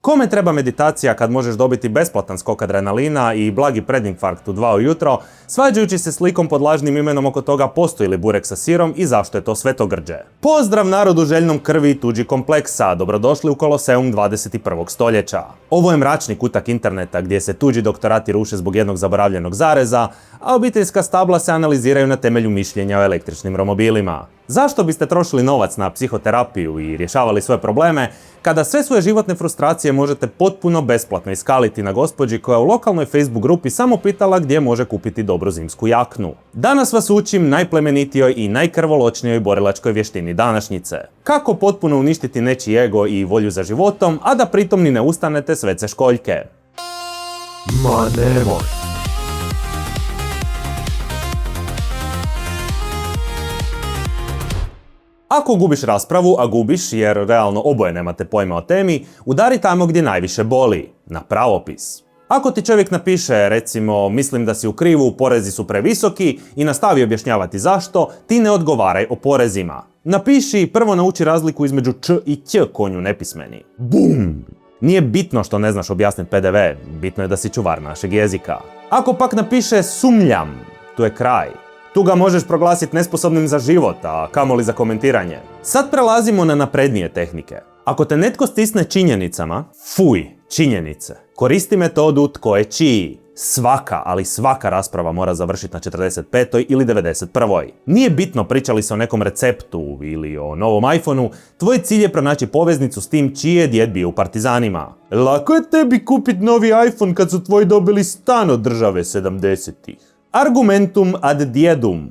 Kome treba meditacija kad možeš dobiti besplatan skok adrenalina i blagi predinfarkt u 2 ujutro, svađajući se slikom pod lažnim imenom oko toga postoji li burek sa sirom i zašto je to svetogrđe. Pozdrav narodu željnom krvi i tuđi kompleksa, dobrodošli u Koloseum 21. stoljeća. Ovo je mračni kutak interneta gdje se tuđi doktorati ruše zbog jednog zaboravljenog zareza, a obiteljska stabla se analiziraju na temelju mišljenja o električnim romobilima. Zašto biste trošili novac na psihoterapiju i rješavali svoje probleme, kada sve svoje životne frustracije možete potpuno besplatno iskaliti na gospođi koja u lokalnoj Facebook grupi samo pitala gdje može kupiti dobru zimsku jaknu? Danas vas učim najplemenitijoj i najkrvoločnijoj borilačkoj vještini današnjice. Kako potpuno uništiti nečiji ego i volju za životom, a da pritom ni ne ustanete s WC školjke. Ma nemoj. Ako gubiš raspravu, a gubiš jer realno oboje nemate pojma o temi, udari tamo gdje najviše boli, na pravopis. Ako ti čovjek napiše, recimo, mislim da si u krivu, porezi su previsoki i nastavi objašnjavati zašto, ti ne odgovaraj o porezima. Napiši, prvo nauči razliku između č i ć, konju nepismeni. Bum! Nije bitno što ne znaš objasniti PDV, bitno je da si čuvar našeg jezika. Ako pak napiše sumnjam, tu je kraj. Tu ga možeš proglasiti nesposobnim za život, a kamoli za komentiranje. Sad prelazimo na naprednije tehnike. Ako te netko stisne činjenicama, fuj, činjenice. Koristi metodu tko je čiji. Svaka, ali svaka rasprava mora završiti na 45. ili 91. Nije bitno priča li se o nekom receptu ili o novom iPhoneu, tvoj cilj je pronaći poveznicu s tim čiji je djed bio u partizanima. Lako je tebi kupiti novi iPhone kad su tvoji dobili stan od države 70-ih. Argumentum ad diedum.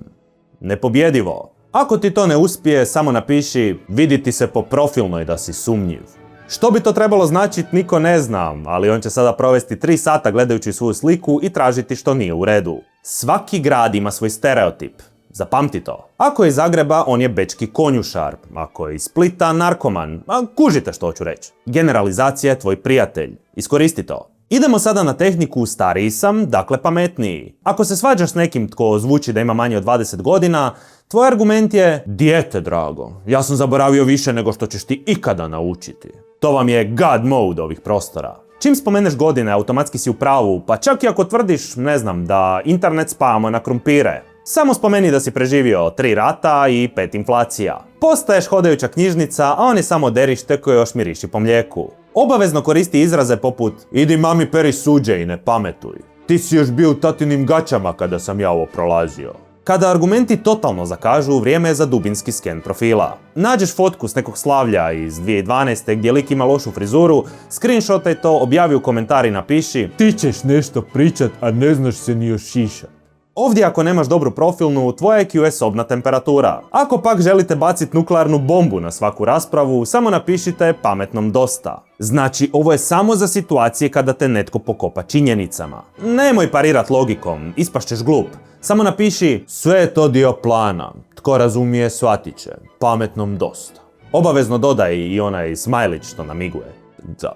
Nepobjedivo. Ako ti to ne uspije, samo napiši vidi ti se po profilnoj da si sumnjiv. Što bi to trebalo značiti, niko ne zna, ali on će sada provesti 3 sata gledajući svoju sliku i tražiti što nije u redu. Svaki grad ima svoj stereotip. Zapamti to. Ako je iz Zagreba, on je bečki konjušar. Ako je iz Splita, narkoman. A kužite što hoću reći. Generalizacija je tvoj prijatelj. Iskoristi to. Idemo sada na tehniku stariji sam, dakle pametniji. Ako se svađaš s nekim tko zvuči da ima manje od 20 godina, tvoj argument je dijete drago, ja sam zaboravio više nego što ćeš ti ikada naučiti. To vam je God mode ovih prostora. Čim spomeneš godine, automatski si u pravu, pa čak i ako tvrdiš, ne znam, da internet spavamo na krumpire. Samo spomeni da si preživio 3 rata i 5 inflacija. Postaješ hodajuća knjižnica, a on je samo derište koje još miriši po mlijeku. Obavezno koristi izraze poput idi mami peri suđe i ne pametuj. Ti si još bio u tatinim gaćama kada sam ja ovo prolazio. Kada argumenti totalno zakažu, vrijeme je za dubinski sken profila. Nađeš fotku s nekog slavlja iz 2012. gdje lik ima lošu frizuru, screenshotaj to, objavi u komentar i napiši Ti ćeš nešto pričat, a ne znaš se ni ošišat. Ovdje ako nemaš dobru profilnu, tvoja IQ je sobna temperatura. Ako pak želite baciti nuklearnu bombu na svaku raspravu, samo napišite pametnom dosta. Znači, ovo je samo za situacije kada te netko pokopa činjenicama. Nemoj parirat logikom, ispašćeš glup. Samo napiši sve je to dio plana. Tko razumije, shvatit će. Pametnom dosta. Obavezno dodaj i onaj smajlić što namiguje. Da.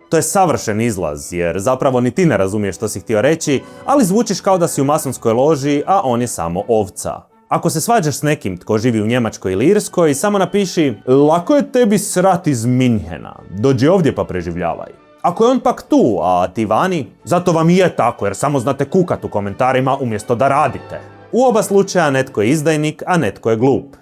To je savršen izlaz, jer zapravo ni ti ne razumiješ što si htio reći, ali zvučiš kao da si u masonskoj loži, a on je samo ovca. Ako se svađaš s nekim tko živi u Njemačkoj ili Irskoj, samo napiši lako je tebi srat iz Minhena, dođi ovdje pa preživljavaj. Ako je on pak tu, a ti vani, zato vam i je tako jer samo znate kukat u komentarima umjesto da radite. U oba slučaja netko je izdajnik, a netko je glup.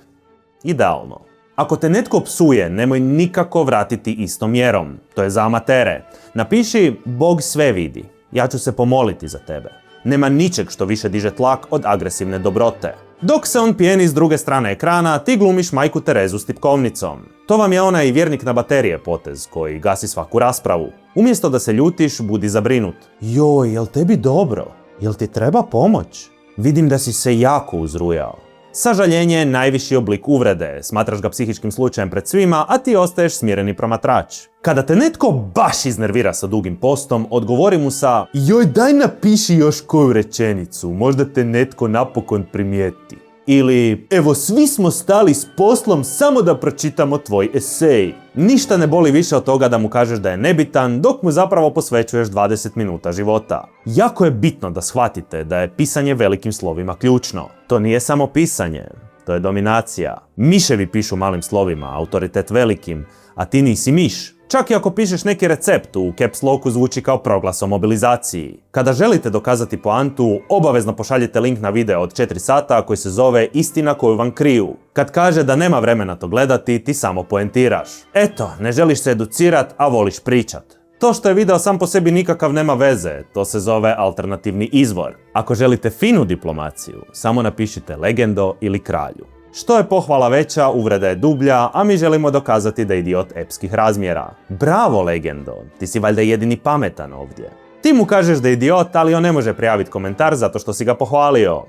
Idealno. Ako te netko psuje, nemoj nikako vratiti istom mjerom. To je za amatere. Napiši Bog sve vidi. Ja ću se pomoliti za tebe. Nema ničeg što više diže tlak od agresivne dobrote. Dok se on pijeni s druge strane ekrana, ti glumiš majku Terezu s tipkovnicom. To vam je onaj vjernik na baterije potez koji gasi svaku raspravu. Umjesto da se ljutiš, budi zabrinut. Joj, jel tebi dobro? Jel ti treba pomoć? Vidim da si se jako uzrujao. Sažaljenje je najviši oblik uvrede, smatraš ga psihičkim slučajem pred svima, a ti ostaješ smireni promatrač. Kada te netko baš iznervira sa dugim postom, odgovori mu sa joj daj napiši još koju rečenicu, možda te netko napokon primijeti. Ili evo svi smo stali s poslom samo da pročitamo tvoj esej. Ništa ne boli više od toga da mu kažeš da je nebitan, dok mu zapravo posvećuješ 20 minuta života. Jako je bitno da shvatite da je pisanje velikim slovima ključno. To nije samo pisanje, to je dominacija. Miševi pišu malim slovima, autoritet velikim, a ti nisi miš. Čak i ako pišeš neki recept, u caps locku zvuči kao proglas o mobilizaciji. Kada želite dokazati poantu, obavezno pošaljite link na video od 4 sata koji se zove Istina koju vam kriju. Kad kaže da nema vremena to gledati, ti samo poentiraš. Eto, ne želiš se educirat, a voliš pričat. To što je video sam po sebi nikakav nema veze, to se zove alternativni izvor. Ako želite finu diplomaciju, samo napišite legendo ili kralju. Što je pohvala veća, uvreda je dublja, a mi želimo dokazati da je idiot epskih razmjera. Bravo, legendo, ti si valjda jedini pametan ovdje. Ti mu kažeš da je idiot, ali on ne može prijaviti komentar zato što si ga pohvalio.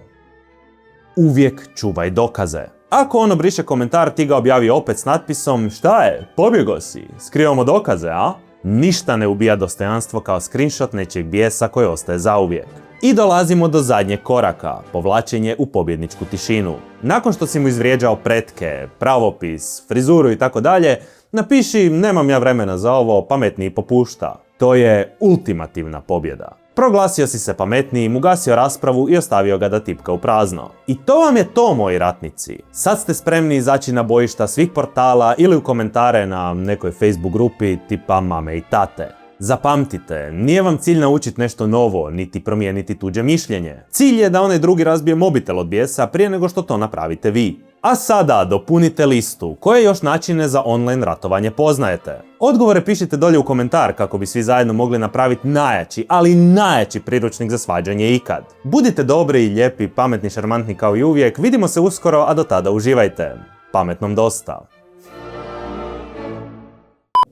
Uvijek čuvaj dokaze. Ako on obriše komentar, ti ga objavi opet s natpisom šta je, pobjego si, skrivamo dokaze, a? Ništa ne ubija dostojanstvo kao screenshot nečijeg bijesa koji ostaje zauvijek. I dolazimo do zadnjeg koraka, povlačenje u pobjedničku tišinu. Nakon što si mu izvrijeđao pretke, pravopis, frizuru i tako dalje, napiši nemam ja vremena za ovo, pametniji popušta. To je ultimativna pobjeda. Proglasio si se pametnijim, ugasio raspravu i ostavio ga da tipka u prazno. I to vam je to, moji ratnici. Sad ste spremni izaći na bojišta svih portala ili u komentare na nekoj Facebook grupi tipa mame i tate. Zapamtite, nije vam cilj naučiti nešto novo, niti promijeniti tuđe mišljenje. Cilj je da onaj drugi razbije mobitel od bijesa prije nego što to napravite vi. A sada dopunite listu. Koje još načine za online ratovanje poznajete? Odgovore pišite dolje u komentar kako bi svi zajedno mogli napraviti najjači, ali najjači priručnik za svađanje ikad. Budite dobri i lijepi, pametni, šarmantni kao i uvijek. Vidimo se uskoro, a do tada uživajte. Pametnom dosta.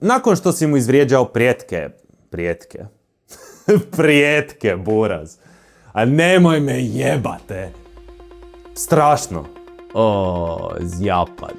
Nakon što si mu izvrijeđao prijetke, buraz. A nemoj me jebate. Strašno. O, zjapad.